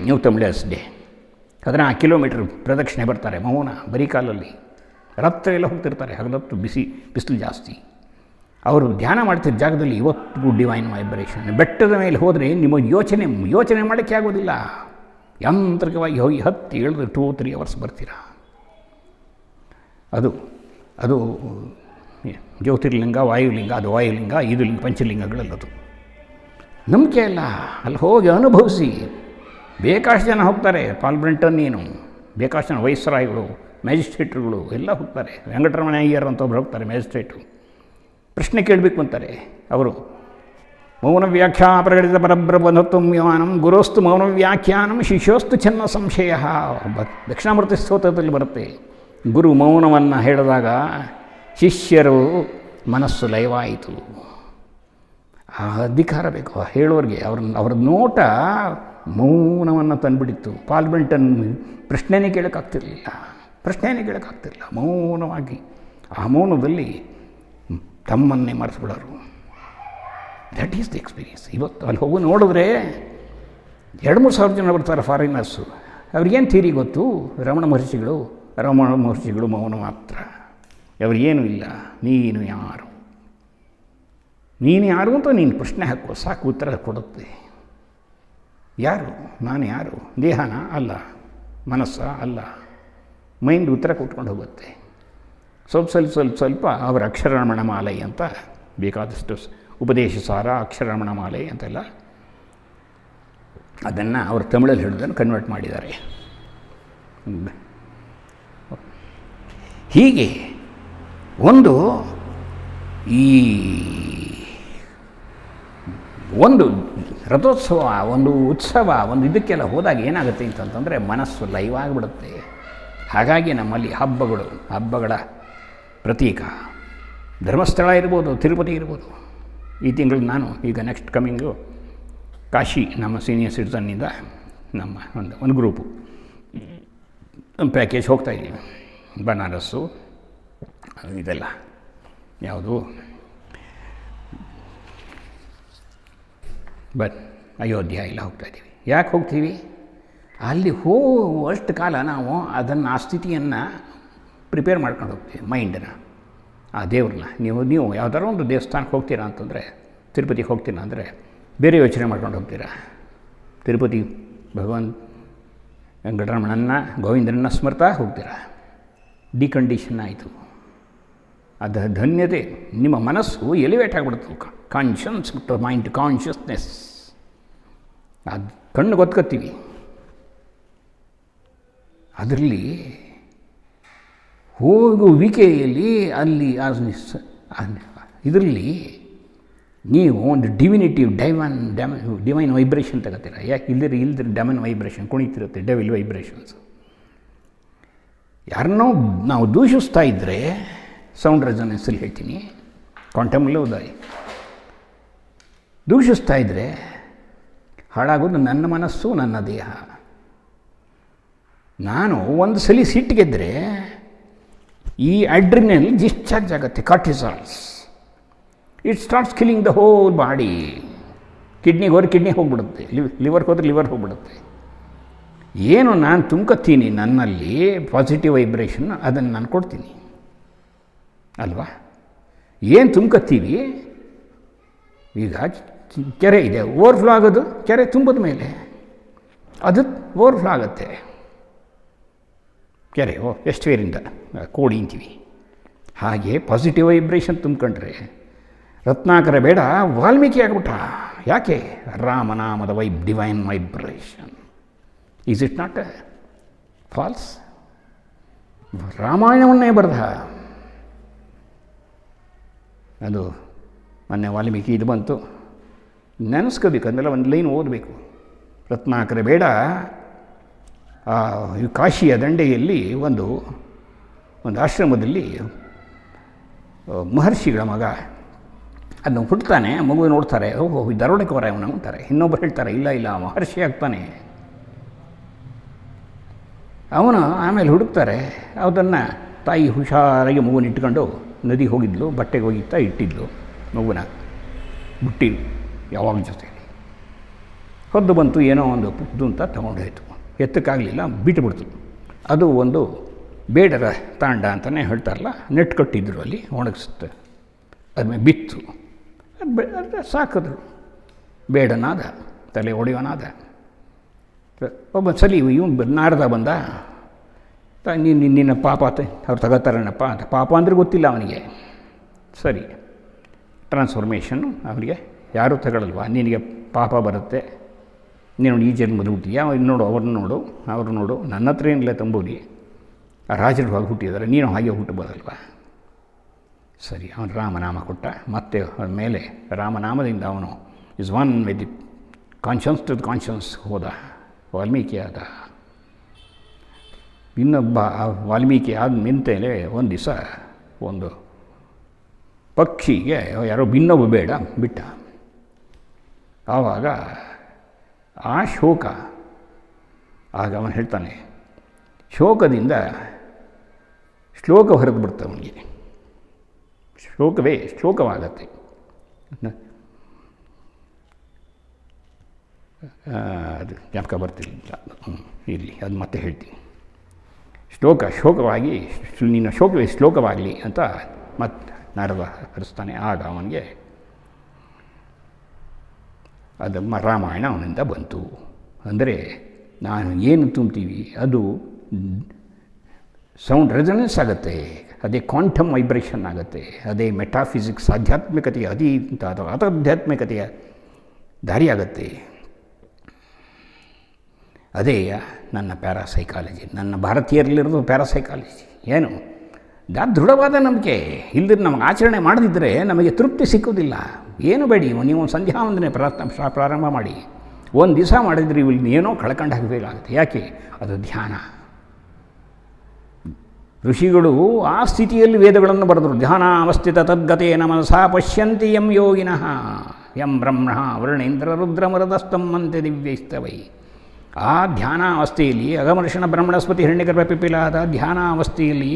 Speaker 1: new Tamilars day. 14 kilometre ಪ್ರದಕ್ಷಿಣೆ ಬರ್ತಾರೆ ಮೌನ, ಬರೀ ಕಾಲಲ್ಲಿ. ರಾತ್ರಿ ಎಲ್ಲ ಹೋಗ್ತಿರ್ತಾರೆ, ಹಗಲೊತ್ತು ಬಿಸಿಲು ಜಾಸ್ತಿ. ಅವರು ಧ್ಯಾನ ಮಾಡ್ತಿದ್ದ ಜಾಗದಲ್ಲಿ ಇವತ್ತಿಗೂ ಡಿವೈನ್ ವೈಬ್ರೇಷನ್. ಬೆಟ್ಟದ ಮೇಲೆ ಹೋದರೆ ನಿಮಗೆ ಯೋಚನೆ ಮಾಡೋಕ್ಕೆ ಆಗೋದಿಲ್ಲ. ಯಾಂತ್ರಿಕವಾಗಿ ಹೋಗಿ ಹತ್ತಿ ಇಳಿದ್ರೆ 2-3 ಅವರ್ಸ್ ಬರ್ತೀರಾ. ಅದು ಜ್ಯೋತಿರ್ಲಿಂಗ, ವಾಯುಲಿಂಗ, ಅದು ವಾಯುಲಿಂಗ, ಇದು ಪಂಚಲಿಂಗಗಳಲ್ಲದು. ನಂಬಿಕೆ ಅಲ್ಲ, ಅಲ್ಲಿ ಹೋಗಿ ಅನುಭವಿಸಿ. ಬೇಕಾಷ್ಟು ಜನ ಹೋಗ್ತಾರೆ, ಪಾಲ್ಬ್ರಂಟನ್ ಏನು, ಬೇಕಾಷ್ಟು ಜನ ವೈಸ್ರಾಯ್ಗಳು, ಮ್ಯಾಜಿಸ್ಟ್ರೇಟ್ರುಗಳು ಎಲ್ಲ ಹೋಗ್ತಾರೆ. ವೆಂಕಟರಮಣ ಅಯ್ಯರ್ ಅಂತ ಒಬ್ರು ಹೋಗ್ತಾರೆ, ಮ್ಯಾಜಿಸ್ಟ್ರೇಟು. ಪ್ರಶ್ನೆ ಕೇಳಬೇಕು ಅಂತಾರೆ ಅವರು. ಮೌನ ವ್ಯಾಖ್ಯಾ ಪ್ರಕಟಿತ ಪರಬ್ರಹ್ಮತ್ವಂ ಯಮಾನಂ ಗುರೋಸ್ತು ಮೌನ ವ್ಯಾಖ್ಯಾನಂ ಶಿಷ್ಯೋಸ್ತು ಚೆನ್ನ ಸಂಶಯ. ದಕ್ಷಿಣಾಮೂರ್ತಿ ಸ್ತೋತ್ರದಲ್ಲಿ ಬರುತ್ತೆ. ಗುರು ಮೌನವನ್ನು ಹೇಳಿದಾಗ ಶಿಷ್ಯರು ಮನಸ್ಸು ಲಯವಾಯಿತು. ಆ ಅಧಿಕಾರ ಬೇಕು ಹೇಳೋರಿಗೆ. ಅವ್ರ ನೋಟ ಮೌನವನ್ನು ತಂದುಬಿಡಿತ್ತು. ಪಾಲ್ಬ್ರಂಟನ್ ಪ್ರಶ್ನೆನೇ ಕೇಳೋಕ್ಕಾಗ್ತಿರಲಿಲ್ಲ. ಮೌನವಾಗಿ ಆ ಮೌನದಲ್ಲಿ ತಮ್ಮನ್ನೇ ಮರೆಸ್ಬಿಡೋರು. That is the experience. ಇವತ್ತು ಅಲ್ಲಿ ಹೋಗಿ ನೋಡಿದ್ರೆ 2-3 ಸಾವಿರ ಜನ ಬರ್ತಾರೆ ಫಾರಿನರ್ಸು. ಅವ್ರಿಗೇನು ಥಿಯರಿ ಗೊತ್ತು? ರಮಣ ಮಹರ್ಷಿಗಳು ಮೌನ ಮಾತ್ರ. ಅವ್ರಿಗೇನೂ ಇಲ್ಲ. ನೀನು ಯಾರು ಅಂತ ನೀನು ಪ್ರಶ್ನೆ ಹಾಕುವ ಸಾಕು, ಉತ್ತರ ಕೊಡುತ್ತೆ. ಯಾರು? ನಾನು ಯಾರು? ದೇಹನ? ಅಲ್ಲ. ಮನಸ್ಸ? ಅಲ್ಲ. ಮೈಂಡ್ ಉತ್ತರ ಕೊಟ್ಕೊಂಡು ಹೋಗುತ್ತೆ. ಸ್ವಲ್ಪ ಅವರ ಅಕ್ಷರರಮಣ ಮಾಲೆ ಅಂತ ಬೇಕಾದಷ್ಟು ಉಪದೇಶ ಸಾರ, ಅಕ್ಷರರಮಣ ಮಾಲೆ ಅಂತೆಲ್ಲ ಅದನ್ನು ಅವರು ತಮಿಳಲ್ಲಿ ಹಿಡಿದನ್ನು ಕನ್ವರ್ಟ್ ಮಾಡಿದ್ದಾರೆ. ಹೀಗೆ ಒಂದು ರಥೋತ್ಸವ, ಒಂದು ಉತ್ಸವ, ಒಂದು ಇದಕ್ಕೆಲ್ಲ ಹೋದಾಗ ಏನಾಗುತ್ತೆ ಅಂತಂತಂದರೆ ಮನಸ್ಸು ಲೈವ್ ಆಗಿಬಿಡುತ್ತೆ. ಹಾಗಾಗಿ ನಮ್ಮಲ್ಲಿ ಹಬ್ಬಗಳ ಪ್ರತೀಕ ಧರ್ಮಸ್ಥಳ ಇರ್ಬೋದು, ತಿರುಪತಿ ಇರ್ಬೋದು. ಈ ತಿಂಗಳು ನಾನು ಈಗ ನೆಕ್ಸ್ಟ್ ಕಮಿಂಗು ಕಾಶಿ, ನಮ್ಮ ಸೀನಿಯರ್ ಸಿಟಿಸನ್ನಿಂದ ನಮ್ಮ ಒಂದು ಗ್ರೂಪು ಪ್ಯಾಕೇಜ್ ಹೋಗ್ತಾಯಿದ್ದೀವಿ. ಬನಾರಸ್ಸು ಇದೆಲ್ಲ ಯಾವುದು ಅಯೋಧ್ಯ ಎಲ್ಲ ಹೋಗ್ತಾಯಿದ್ದೀವಿ. ಯಾಕೆ ಹೋಗ್ತೀವಿ? ಅಲ್ಲಿ ಅಷ್ಟು ಕಾಲ ನಾವು ಅದನ್ನು, ಆ ಸ್ಥಿತಿಯನ್ನು ಪ್ರಿಪೇರ್ ಮಾಡ್ಕೊಂಡು ಹೋಗ್ತೀವಿ. ಮೈಂಡನ್ನ, ಆ ದೇವ್ರನ್ನ. ನೀವು ಯಾವುದಾದ್ರು ಒಂದು ದೇವಸ್ಥಾನಕ್ಕೆ ಹೋಗ್ತೀರಾ ಅಂತಂದರೆ, ತಿರುಪತಿಗೆ ಹೋಗ್ತೀರಾ ಅಂದರೆ ಬೇರೆ ಯೋಚನೆ ಮಾಡ್ಕೊಂಡು ಹೋಗ್ತೀರಾ. ತಿರುಪತಿ ಭಗವಾನ್ ವೆಂಕಟರಮಣನ್ನ, ಗೋವಿಂದರನ್ನ ಸ್ಮರ್ತಾ ಹೋಗ್ತೀರಾ. ಡಿಕಂಡೀಷನ್ ಆಯಿತು. ಅದು ಧನ್ಯತೆ. ನಿಮ್ಮ ಮನಸ್ಸು ಎಲಿವೇಟ್ ಆಗಿಬಿಡ್ತು. Conscience to mind consciousness. ಅದು ಕಣ್ಣು ಗೊತ್ಕೊತೀವಿ. ಅದರಲ್ಲಿ ಹೋಗುವಿಕೆಯಲ್ಲಿ ಅಲ್ಲಿ ಇದರಲ್ಲಿ ನೀವು ಒಂದು ಡಿವೈನ್ ವೈಬ್ರೇಷನ್ ತಗೋತೀರ. ಯಾಕೆ ಇಲ್ದಿರ ಡೆಮನ್ ವೈಬ್ರೇಷನ್ ಕುಣಿತಿರುತ್ತೆ, ಡೆವಿಲ್ ವೈಬ್ರೇಷನ್ಸ್. ಯಾರನ್ನೋ ನಾವು ದೂಷಿಸ್ತಾ ಇದ್ದರೆ, ಸೌಂಡ್ ರೆಸೊನೆನ್ಸಲ್ಲಿ ಹೇಳ್ತೀನಿ, ಕ್ವಾಂಟಮಲ್ಲೂ ಉದಾಯಿ, ದೂಷಿಸ್ತಾ ಇದ್ದರೆ ಹಾಳಾಗೋದು ನನ್ನ ಮನಸ್ಸು, ನನ್ನ ದೇಹ. ನಾನು ಒಂದು ಸಲ ಸಿಟ್ಟಿಗೆದ್ದರೆ ಈ ಅಡ್ರಿನಲ್ ಡಿಸ್ಚಾರ್ಜ್ ಆಗುತ್ತೆ, cortisols. It starts killing the whole body. ಕಿಡ್ನಿಗೆ ಹೋದ್ರೆ ಕಿಡ್ನಿ ಹೋಗ್ಬಿಡುತ್ತೆ, ಲಿವರ್ಗೆ ಹೋದ್ರೆ ಲಿವರ್ ಹೋಗ್ಬಿಡುತ್ತೆ. ಏನು ನಾನು ತುಂಬ್ಕೊತೀನಿ ನನ್ನಲ್ಲಿ ಪಾಸಿಟಿವ್ ವೈಬ್ರೇಷನ್, ಅದನ್ನು ನಾನು ಕೊಡ್ತೀನಿ ಅಲ್ವಾ? ಏನು ತುಂಬ್ಕೊತೀವಿ? ಈಗ ಕೆರೆ ಇದೆ, ಓವರ್ಫ್ಲೋ ಆಗೋದು ಕೆರೆ ತುಂಬಿದ ಮೇಲೆ ಅದು ಓವರ್ಫ್ಲೋ ಆಗುತ್ತೆ. ಕೆರೆ ಎಷ್ಟು ಬೇರಿಂದ ಕೋಡಿ ಅಂತೀವಿ. ಹಾಗೆ ಪಾಸಿಟಿವ್ ವೈಬ್ರೇಷನ್ ತುಂಬ್ಕೊಂಡ್ರೆ ರತ್ನಾಕರ ಬೇಡ, ವಾಲ್ಮೀಕಿ ಆಗ್ಬಿಟ್ಟ. ಯಾಕೆ? ರಾಮನಾಮದ divine vibration. Is it not false? ರಾಮಾಯಣವನ್ನೇ ಬರೆದ ಅದು. ಮೊನ್ನೆ ವಾಲ್ಮೀಕಿ ಇದು ಬಂತು, ನೆನೆಸ್ಕೋಬೇಕು, ಅಂದೆಲ್ಲ ಒಂದು ಲೈನ್ ಓದಬೇಕು. ರತ್ನಾಕರ ಬೇಡ ಕಾಶಿಯ ದಂಡೆಯಲ್ಲಿ ಒಂದು ಆಶ್ರಮದಲ್ಲಿ ಮಹರ್ಷಿಗಳ ಮಗ ಅದನ್ನು ಹುಟ್ಟುತ್ತಾನೆ. ಮಗು ನೋಡ್ತಾರೆ, ಓಹೋ ದರೋಡೆಕೋರ ಅವನು ಅಂತಾರೆ. ಇನ್ನೊಬ್ಬರು ಹೇಳ್ತಾರೆ, ಇಲ್ಲ ಮಹರ್ಷಿ ಆಗ್ತಾನೆ ಅವನು. ಆಮೇಲೆ ಹುಡುಕ್ತಾರೆ, ಅದನ್ನು ತಾಯಿ ಹುಷಾರಾಗಿ ಮಗುನ ಇಟ್ಕೊಂಡು ನದಿಗೆ ಹೋಗಿದ್ಲು, ಬಟ್ಟೆಗೆ ಹೋಗಿತ್ತಾ ಇಟ್ಟಿದ್ಲು ಮಗುನ ಬುಟ್ಟಿ ಯಾವಾಗ ಜೊತೆಲಿ ಹೊದ್ದು ಬಂತು, ಏನೋ ಒಂದು ಪುದ್ದು ಅಂತ ತೊಗೊಂಡೋಯ್ತು. ಎತ್ತಕ್ಕಾಗಲಿಲ್ಲ, ಬಿಟ್ಟುಬಿಡ್ತು. ಅದು ಒಂದು ಬೇಡರ ತಾಂಡ ಅಂತಲೇ ಹೇಳ್ತಾರಲ್ಲ, ನೆಟ್ ಕಟ್ಟಿದ್ರು ಅಲ್ಲಿ ಒಣಗಿಸುತ್ತೆ. ಅದ್ಮೇಲೆ ಬಿತ್ತು, ಅದು ಸಾಕಿದ್ರು. ಬೇಡನಾದ, ತಲೆ ಹೊಡೆಯೋನಾದ. ಒಬ್ಬ ಸಲಿ ಇವನು ನಾರದ ಬಂದ, ನಿನ್ನ ಪಾಪ ಅವ್ರು ತಗೋತಾರಣ್ಣಪ್ಪ ಅಂತ. ಪಾಪ ಅಂದರೆ ಗೊತ್ತಿಲ್ಲ ಅವನಿಗೆ. ಸರಿ, ಟ್ರಾನ್ಸ್ಫಾರ್ಮೇಷನ್ನು ಅವನಿಗೆ ಯಾರೂ ತಗೊಳ್ಳಲ್ವ, ನಿನಗೆ ಪಾಪ ಬರುತ್ತೆ, ನೀನು ಈ ಜನ್ಮದ ಹುಟ್ಟಿದ್ಯಾ, ನೋಡು ಅವ್ರನ್ನ ನೋಡು, ಅವ್ರು ನೋಡು, ನನ್ನ ಹತ್ರ ಏನಿಲ್ಲ ತಂಬೂರಿ, ಆ ರಾಜರು ಹಾಗೆ ಹುಟ್ಟಿದ್ದಾರೆ, ನೀನು ಹಾಗೆ ಹುಟ್ಟಬೋದಲ್ವ. ಸರಿ, ಅವನು ರಾಮನಾಮ ಕೊಟ್ಟ. ಮತ್ತೆ ಅವನ ಮೇಲೆ ರಾಮನಾಮದಿಂದ ಅವನು is one with the conscience to the conscience ಹೋದ, ವಾಲ್ಮೀಕಿ ಆದ. ಇನ್ನೊಬ್ಬ ವಾಲ್ಮೀಕಿ ಆದ ನಿಂತೇಲೆ ಒಂದು ದಿವಸ ಒಂದು ಪಕ್ಷಿಗೆ ಯಾರೋ ಭಿನ್ನವು ಬೇಡ ಬಿಟ್ಟ. ಆವಾಗ ಆ ಶೋಕ, ಆಗ ಅವನು ಹೇಳ್ತಾನೆ, ಶೋಕದಿಂದ ಶ್ಲೋಕ ಹೊರದು ಬಿಡ್ತ ಅವನಿಗೆ, ಶೋಕವೇ ಶ್ಲೋಕವಾಗತ್ತೆ. ಅದು ಜ್ಞಾಪಕ ಬರ್ತಿಲ್ಲ, ಇರಲಿ, ಅದು ಮತ್ತೆ ಹೇಳ್ತೀನಿ. ಶೋಕವಾಗಿ ನಿನ್ನ ಶೋಕವೇ ಶ್ಲೋಕವಾಗಲಿ ಅಂತ ಮತ್ತೆ ನಾರದ ಹರಿಸ್ತಾನೆ. ಆಗ ಅವನಿಗೆ ಅದು ರಾಮಾಯಣ ಅವನಿಂದ ಬಂತು. ಅಂದರೆ ನಾನು ಏನು ತುಂಬ್ತೀವಿ ಅದು ಸೌಂಡ್ ರೆಸೊನೆನ್ಸ್ ಆಗುತ್ತೆ, ಅದೇ ಕ್ವಾಂಟಮ್ ವೈಬ್ರೇಷನ್ ಆಗುತ್ತೆ, ಅದೇ ಮೆಟಾಫಿಸಿಕ್ಸ್ ಆಧ್ಯಾತ್ಮಿಕತೆಯ ಅಥವಾ ಆಧ್ಯಾತ್ಮಿಕತೆಯ ದಾರಿಯಾಗತ್ತೆ. ಅದೇ ನನ್ನ ಪ್ಯಾರಾಸೈಕಾಲಜಿ, ನನ್ನ ಭಾರತೀಯರಲ್ಲಿರೋದು ಪ್ಯಾರಾಸೈಕಾಲಜಿ. ಏನು ದೃಢವಾದ ನಂಬಿಕೆ ಇಲ್ಲದ್ರೆ ನಮಗೆ ಆಚರಣೆ ಮಾಡದಿದ್ದರೆ ನಮಗೆ ತೃಪ್ತಿ ಸಿಕ್ಕೋದಿಲ್ಲ. ಏನು ಬೇಡಿ, ನೀವು ಸಂಧ್ಯಾ ವಂದನೆ ಪ್ರಾರಂಭ ಮಾಡಿ, ಒಂದು ದಿವಸ ಮಾಡಿದರೆ ಇಲ್ಲಿ ಏನೋ ಕಳ್ಕೊಂಡು ಹಾಕಬೇಕಾಗುತ್ತೆ. ಯಾಕೆ? ಅದು ಧ್ಯಾನ. ಋಷಿಗಳು ಆ ಸ್ಥಿತಿಯಲ್ಲಿ ವೇದಗಳನ್ನು ಬರೆದರು. ಧ್ಯಾನ ಅವಸ್ಥಿತ ತದ್ಗತೆ ನಮನಸಾ ಪಶ್ಯಂತಿ ಯಂ ಯೋಗಿನಃ ಯಂ ಬ್ರಹ್ಮಣ ವರ್ಣೇಂದ್ರ ರುದ್ರಮರದಸ್ತಮ್ಮಂತೆ ದಿವ್ಯೈಸ್ತವೈ. ಆ ಧ್ಯಾನಾವಸ್ಥೆಯಲ್ಲಿ ಅಗಮರ್ಷಣ ಬ್ರಹ್ಮಣಸ್ಪತಿ ಹಿರಣ್ಯಗರ್ಭ ಪಿಪಿಲಾದ ಧ್ಯಾನಾವಸ್ಥೆಯಲ್ಲಿ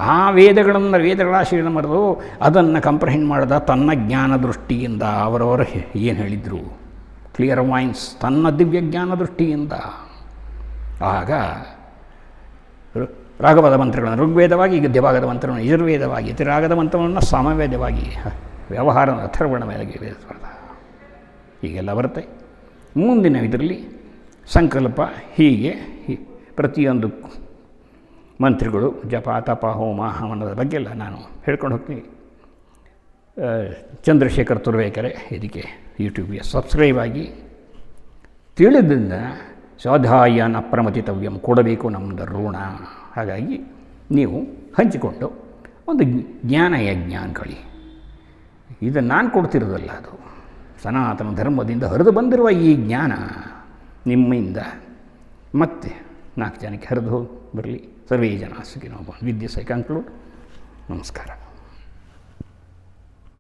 Speaker 1: ಆ ವೇದಗಳಾಶಯಗಳನ್ನು ಬರೆದು ಅದನ್ನು ಕಂಪ್ರಹೆಂಡ್ ಮಾಡಿದ ತನ್ನ ಜ್ಞಾನ ದೃಷ್ಟಿಯಿಂದ. ಅವರವರು ಏನು ಹೇಳಿದರು? ಕ್ಲಿಯರ್ ವಾಯ್ಸ್, ತನ್ನ ದಿವ್ಯ ಜ್ಞಾನ ದೃಷ್ಟಿಯಿಂದ. ಆಗ ರಾಗವಾದ ಮಂತ್ರಗಳನ್ನು ಋಗ್ವೇದವಾಗಿ, ಗದ್ಯಭಾಗದ ಮಂತ್ರವನ್ನು ಯಜುರ್ವೇದವಾಗಿ, ಯತಿರಾಗದ ಮಂತ್ರವನ್ನು ಸಾಮವೇದವಾಗಿ, ವ್ಯವಹಾರ ಅಥರ್ವಣ ಮೇಲೆಗೆ ವೇದ ಹೀಗೆಲ್ಲ ಬರುತ್ತೆ. ಮುಂದಿನ ಇದರಲ್ಲಿ ಸಂಕಲ್ಪ, ಹೀಗೆ ಪ್ರತಿಯೊಂದು ಮಂತ್ರಿಗಳು ಜಪ ತಪ ಹೋಮ ಹವನದ ಬಗ್ಗೆಲ್ಲ ನಾನು ಹೇಳ್ಕೊಂಡು ಹೋಗ್ತೀನಿ. ಚಂದ್ರಶೇಖರ್ ತುರ್ವೇಕರೆ ಇದಕ್ಕೆ ಯೂಟ್ಯೂಬ್ಗೆ ಸಬ್ಸ್ಕ್ರೈಬ್ ಆಗಿ. ತಿಳಿದಿಂದ ಸ್ವಾಧ್ಯಾಯನ ಪ್ರಮತಿತವ್ಯಂ, ಕೊಡಬೇಕು ನಮ್ಮದು ಋಣ. ಹಾಗಾಗಿ ನೀವು ಹಂಚಿಕೊಂಡು ಒಂದು ಜ್ಞಾನ ಯಜ್ಞ ಅಂದ್ಕೊಳ್ಳಿ. ಇದನ್ನು ನಾನು ಕೊಡ್ತಿರೋದಲ್ಲ, ಅದು ಸನಾತನ ಧರ್ಮದಿಂದ ಹರಿದು ಬಂದಿರುವ ಈ ಜ್ಞಾನ ನಿಮ್ಮಿಂದ ಮತ್ತೆ 4 ಜನಕ್ಕೆ ಹರಿದು ಬರಲಿ. ಸರ್ವೇ ಜನ ಸುಖಿನೋ ಭವಂತು. ವಿದ್ಯೆ ಸೈ ಕನ್ಕ್ಲೂಡ್. ನಮಸ್ಕಾರ.